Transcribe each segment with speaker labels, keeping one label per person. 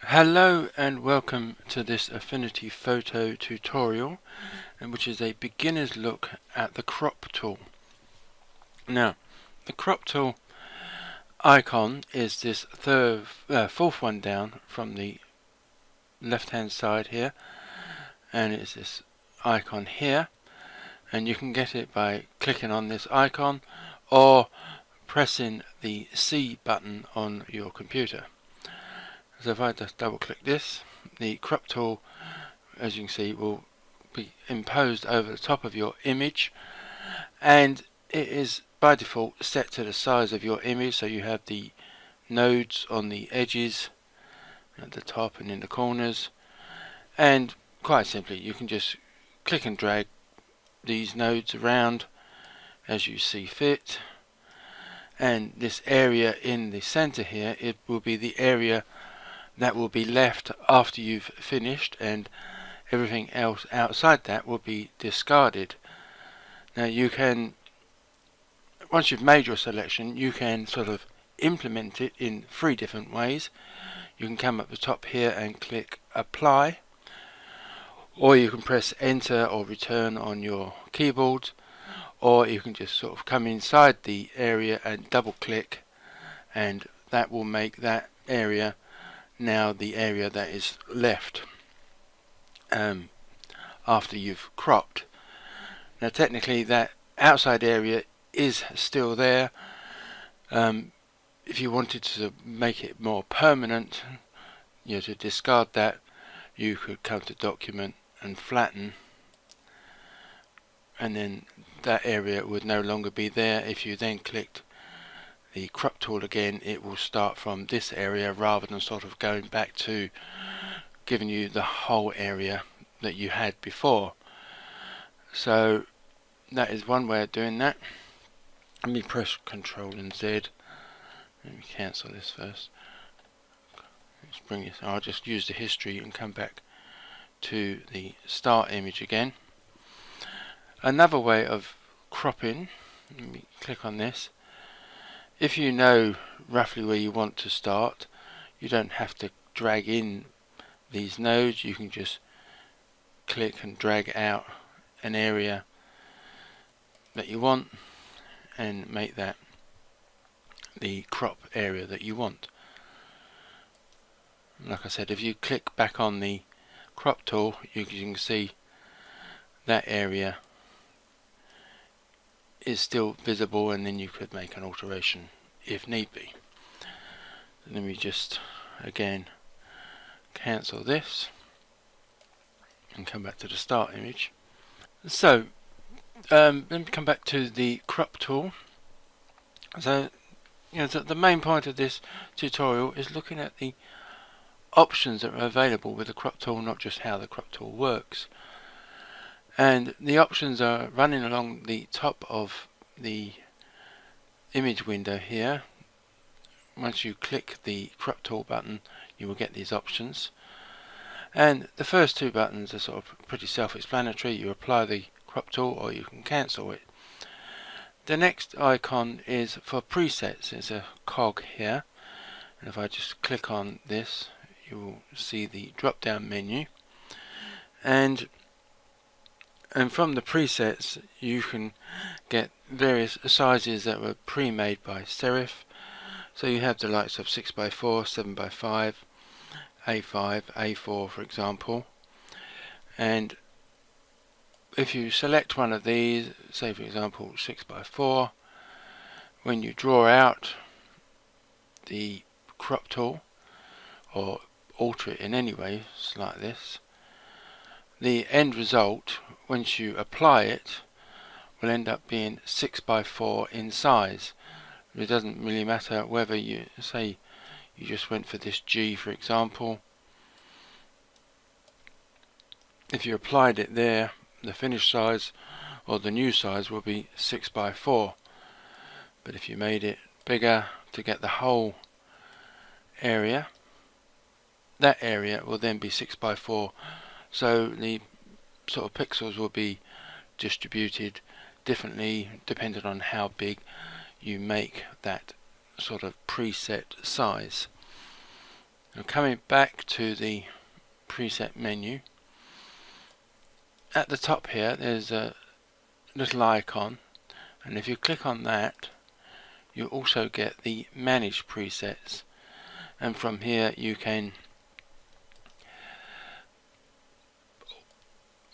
Speaker 1: Hello and welcome to this Affinity photo tutorial, which is a beginner's look at the crop tool. Now, the crop tool icon is this fourth one down from the left hand side here, and it's this icon here, and you can get it by clicking on this icon or pressing the C button on your computer. So if I just double click this, the crop tool, as you can see, will be imposed over the top of your image, and it is by default set to the size of your image, so you have the nodes on the edges at the top and in the corners, and quite simply you can just click and drag these nodes around as you see fit, and this area in the center here, it will be the area that will be left after you've finished, and everything else outside that will be discarded. Now you can, once you've made your selection, you can sort of implement it in three different ways. You can come up the top here and click apply, or you can press enter or return on your keyboard, or you can just sort of come inside the area and double click, and that will make that area now the area that is left after you've cropped. Now technically that outside area is still there. If you wanted to make it more permanent, to discard that, you could come to document and flatten, and then that area would no longer be there. If you then clicked the crop tool again, it will start from this area rather than sort of going back to giving you the whole area that you had before. So that is one way of doing that. Let me press Ctrl and Z. Let me cancel this first. Let's bring this. I'll just use the history and come back to the start image again. Another way of cropping, let me click on this. If you know roughly where you want to start, you don't have to drag in these nodes. You can just click and drag out an area that you want and make that the crop area that you want. Like I said, if you click back on the crop tool, you can see that area is still visible, and then you could make an alteration if need be. Let me just again cancel this and come back to the start image. So let me come back to the crop tool. So the main point of this tutorial is looking at the options that are available with the crop tool, not just how the crop tool works. And the options are running along the top of the image window here. Once you click the crop tool button, you will get these options. And the first two buttons are sort of pretty self-explanatory. You apply the crop tool or you can cancel it. The next icon is for presets. It's a cog here, and if I just click on this, you will see the drop down menu, and from the presets you can get various sizes that were pre-made by Serif. So you have the likes of 6x4, 7x5, A5, A4 for example, and if you select one of these, say for example 6x4, when you draw out the crop tool or alter it in any way like this, the end result, once you apply it, will end up being 6x4 in size. It doesn't really matter whether you say you just went for this G for example. If you applied it there, the finished size or the new size will be 6x4, but if you made it bigger to get the whole area, that area will then be 6x4, so the sort of pixels will be distributed differently depending on how big you make that sort of preset size. Now coming back to the preset menu, at the top here there's a little icon, and if you click on that you also get the manage presets, and from here you can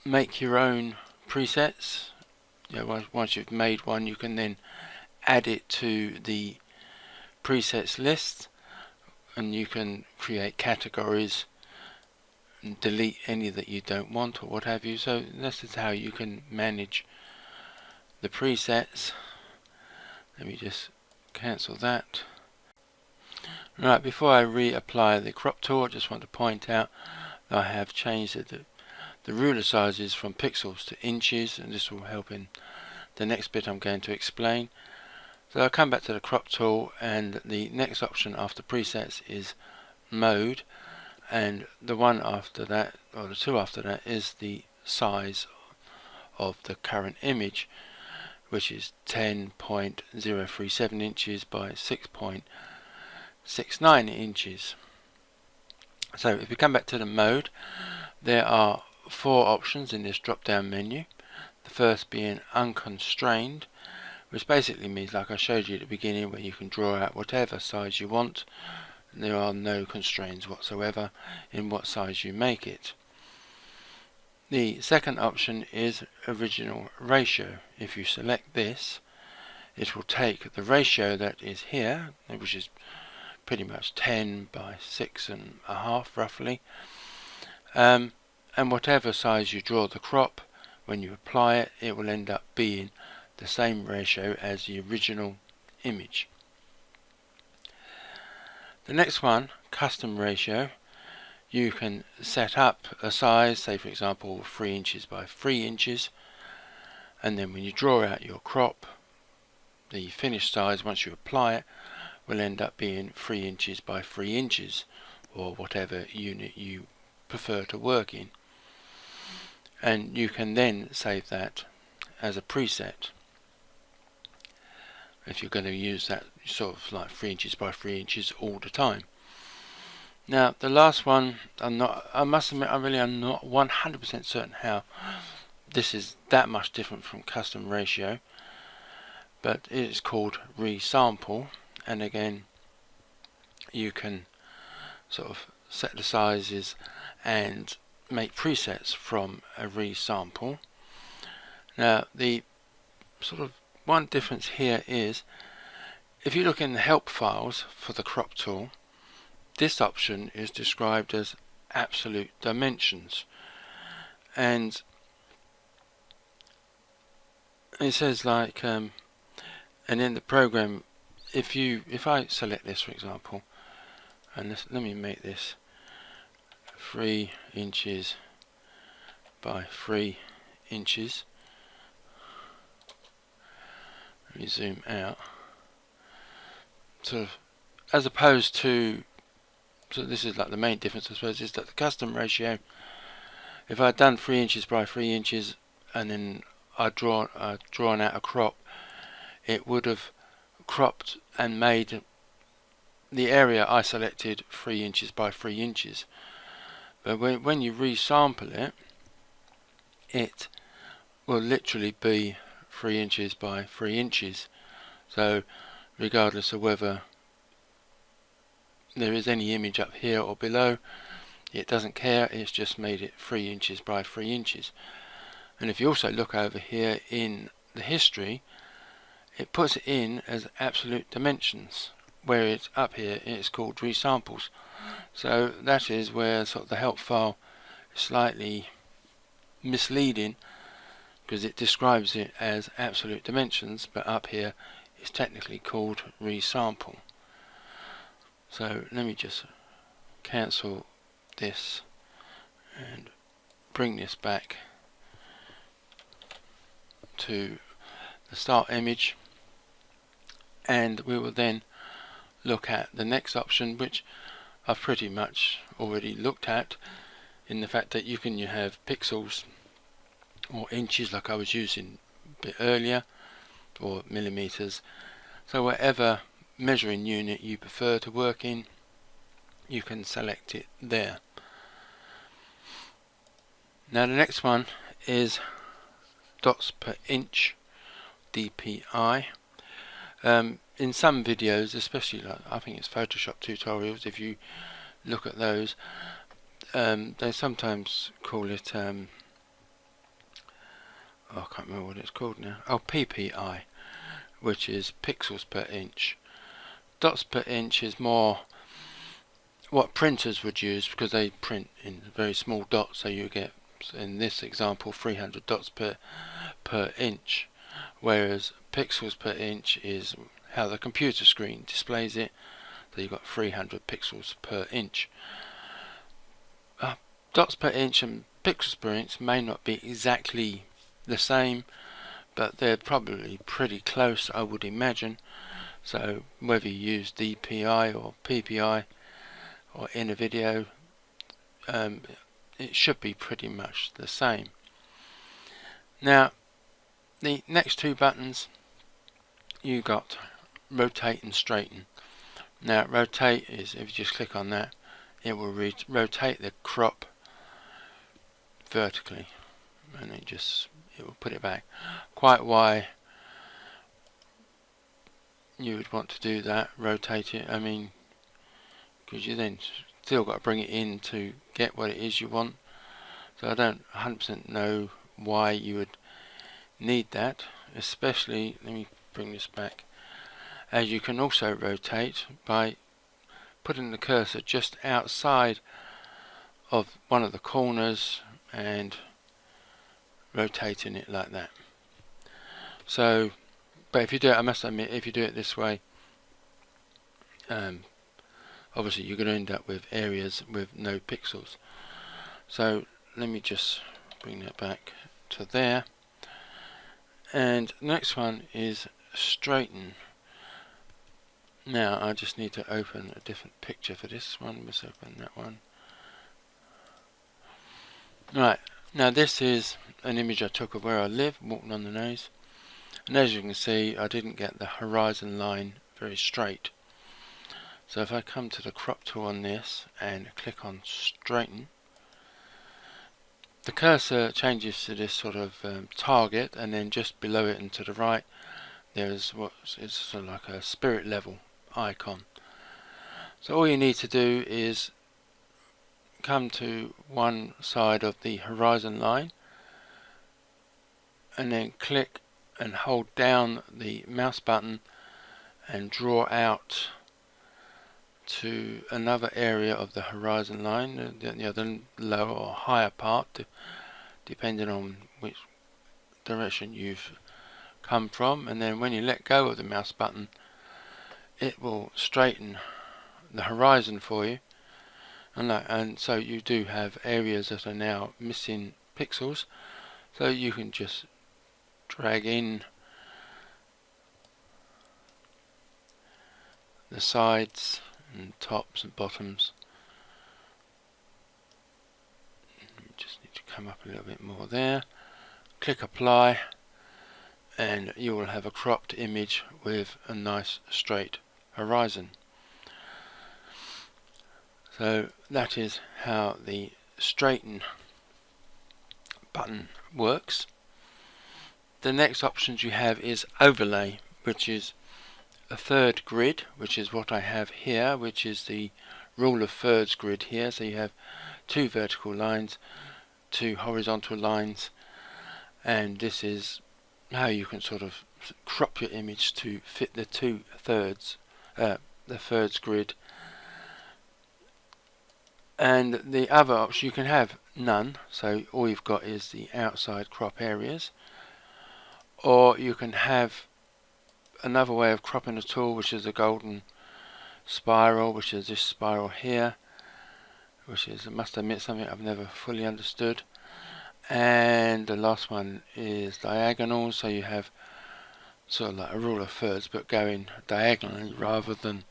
Speaker 1: make your own presets. Once you've made one, you can then add it to the presets list, and you can create categories and delete any that you don't want or what have you. So this is how you can manage the presets. Let me just cancel that. Right, before I reapply the crop tool, I just want to point out that I have changed the ruler sizes from pixels to inches, and this will help in the next bit I'm going to explain. So I'll come back to the crop tool, and the next option after presets is mode, and the one after that, or the two after that, is the size of the current image, which is 10.037 inches by 6.69 inches. So if we come back to the mode, there are 4 options in this drop down menu. The first being unconstrained, which basically means, like I showed you at the beginning, where you can draw out whatever size you want. There are no constraints whatsoever in what size you make it. The second option is original ratio. If you select this, it will take the ratio that is here, which is pretty much 10 by 6.5 roughly, and whatever size you draw the crop, when you apply it, it will end up being the same ratio as the original image. The next one, custom ratio, you can set up a size, say for example 3 inches by 3 inches, and then when you draw out your crop, the finished size, once you apply it, will end up being 3 inches by 3 inches, or whatever unit you prefer to work in. And you can then save that as a preset if you're going to use that sort of like 3 inches by 3 inches all the time. Now the last one, I must admit, I really am not 100% certain how this is that much different from custom ratio, but it is called resample, and again you can sort of set the sizes and make presets from a resample. Now the sort of one difference here is, if you look in the help files for the crop tool, this option is described as absolute dimensions, and it says like and in the program, if I select this for example, and let me make this 3 inches by 3 inches. Let me zoom out. Sort of, as opposed to, so this is like the main difference I suppose, is that the custom ratio, if I'd done 3 inches by 3 inches and then I'd drawn out a crop, it would have cropped and made the area I selected 3 inches by 3 inches. But when you resample it, it will literally be 3 inches by 3 inches. So regardless of whether there is any image up here or below, it doesn't care, it's just made it 3 inches by 3 inches. And if you also look over here in the history, it puts it in as absolute dimensions, where it's up here it's called resamples. So that is where sort of the help file is slightly misleading, because it describes it as absolute dimensions, but up here it's technically called resample. So let me just cancel this and bring this back to the start image, and we will then look at the next option, which I've pretty much already looked at, in the fact that you can have pixels or inches like I was using a bit earlier, or millimeters. So whatever measuring unit you prefer to work in, you can select it there. Now the next one is dots per inch, DPI. In some videos, especially like I think it's Photoshop tutorials, if you look at those, they sometimes call it oh, I can't remember what it's called now. Oh, PPI, which is pixels per inch. Dots per inch is more what printers would use, because they print in very small dots, so you get, in this example, 300 dots per inch, whereas pixels per inch is how the computer screen displays it, so you've got 300 pixels per inch. Dots per inch and pixels per inch may not be exactly the same, but they're probably pretty close, I would imagine. So whether you use DPI or PPI or in a video, it should be pretty much the same. Now the next two buttons, you got rotate and straighten. Now rotate is, if you just click on that, it will rotate the crop vertically, and it will put it back. Quite why you would want to do that, rotate it, I mean, because you then still got to bring it in to get what it is you want. So I don't 100% know why you would need that, especially, let me bring this back, as you can also rotate by putting the cursor just outside of one of the corners and rotating it like that. So, but if you do it, I must admit, if you do it this way, obviously you're going to end up with areas with no pixels. So let me just bring that back to there. And the next one is straighten. Now I just need to open a different picture for this one. Let's open that one. Right, now this is an image I took of where I live, walking on the nose. And as you can see, I didn't get the horizon line very straight. So if I come to the crop tool on this and click on straighten, the cursor changes to this sort of target, and then just below it and to the right there's what is sort of like a spirit level icon. So all you need to do is come to one side of the horizon line and then click and hold down the mouse button and draw out to another area of the horizon line, the other lower or higher part, depending on which direction you've come from. And then when you let go of the mouse button, it will straighten the horizon for you, and so you do have areas that are now missing pixels, so you can just drag in the sides and tops and bottoms. Just need to come up a little bit more there, click apply, and you will have a cropped image with a nice straight horizon. So that is how the straighten button works. The next options you have is overlay, which is a third grid, which is what I have here, which is the rule of thirds grid here. So you have two vertical lines, two horizontal lines, and this is how you can sort of crop your image to fit the two thirds, the thirds grid. And the other option, you can have none, so all you've got is the outside crop areas, or you can have another way of cropping the tool, which is a golden spiral, which is this spiral here, which is, I must admit, something I've never fully understood. And the last one is diagonal, so you have sort of like a rule of thirds, but going diagonally rather than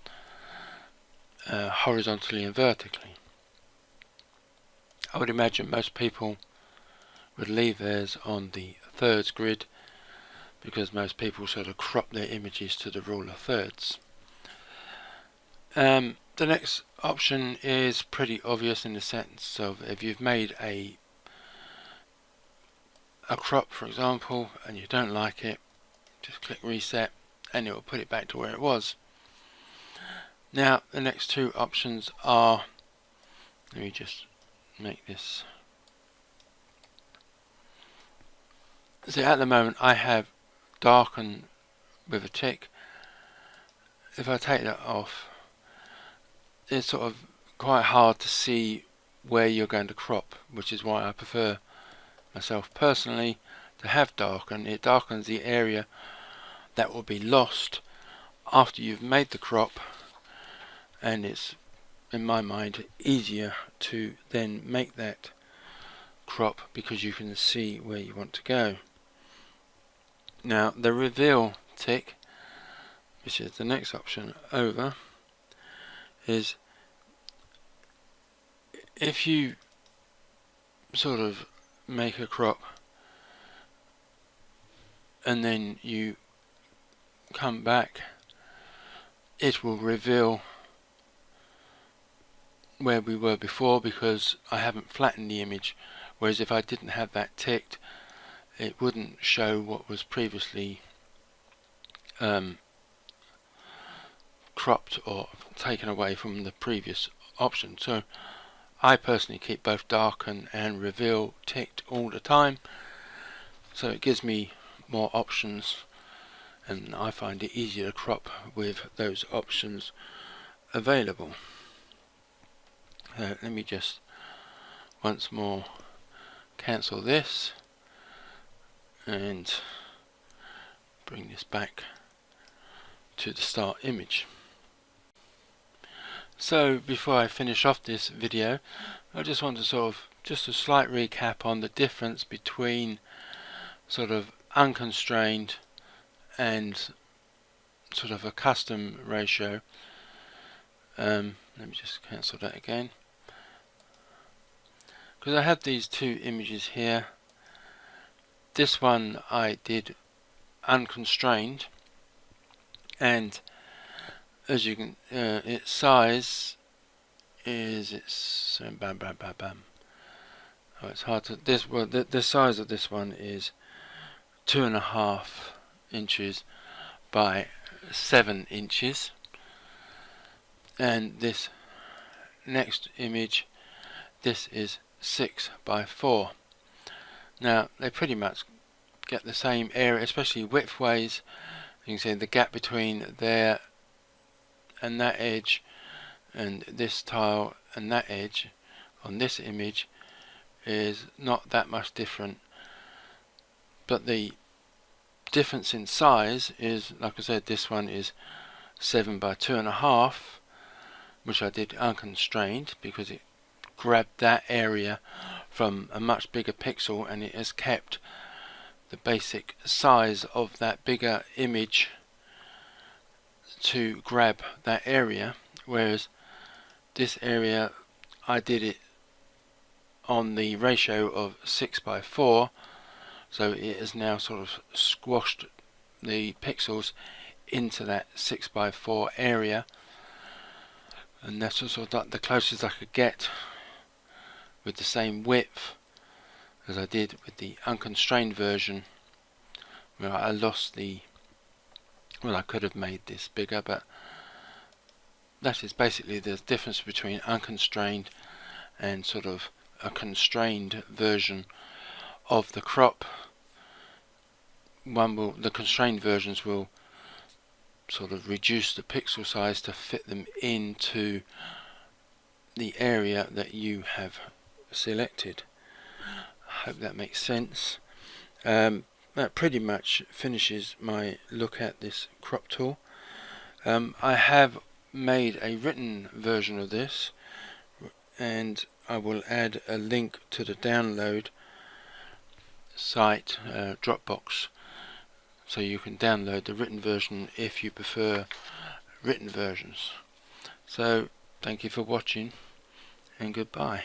Speaker 1: horizontally and vertically. I would imagine most people would leave theirs on the thirds grid, because most people sort of crop their images to the rule of thirds. The next option is pretty obvious in the sense of if you've made a crop, for example, and you don't like it, just click reset and it will put it back to where it was. Now the next two options are, let me just make this, so at the moment I have darken with a tick. If I take that off, it's sort of quite hard to see where you're going to crop, which is why I prefer myself personally to have darken. It darkens the area that will be lost after you've made the crop, and it's, in my mind, easier to then make that crop because you can see where you want to go. Now the reveal tick, which is the next option over, is if you sort of make a crop and then you come back, it will reveal where we were before because I haven't flattened the image, whereas if I didn't have that ticked, it wouldn't show what was previously cropped or taken away from the previous option. So I personally keep both darken and reveal ticked all the time, so it gives me more options and I find it easier to crop with those options available. Let me just once more cancel this and bring this back to the start image. So before I finish off this video, I just want to sort of just a slight recap on the difference between sort of unconstrained and sort of a custom ratio. Let me just cancel that again, because I have these two images here. This one I did unconstrained, and as you can, its size is, it's bam bam bam bam. Oh, it's hard to, this, well, the size of this one is 2.5 inches by 7 inches, and this next image, this is 6 by 4. Now they pretty much get the same area, especially width-wise. You can see the gap between there and that edge and this tile and that edge on this image is not that much different, but the difference in size is, like I said, this one is 7 by 2.5, which I did unconstrained because it grabbed that area from a much bigger pixel and it has kept the basic size of that bigger image to grab that area, whereas this area I did it on the ratio of 6 by 4, so it has now sort of squashed the pixels into that 6 by 4 area, and that's sort of the closest I could get with the same width as I did with the unconstrained version, where I lost the, well, I could have made this bigger, but that is basically the difference between unconstrained and sort of a constrained version of the crop. The constrained versions will sort of reduce the pixel size to fit them into the area that you have selected. I hope that makes sense. That pretty much finishes my look at this crop tool. I have made a written version of this, and I will add a link to the download site, Dropbox, so you can download the written version if you prefer written versions. So thank you for watching and goodbye.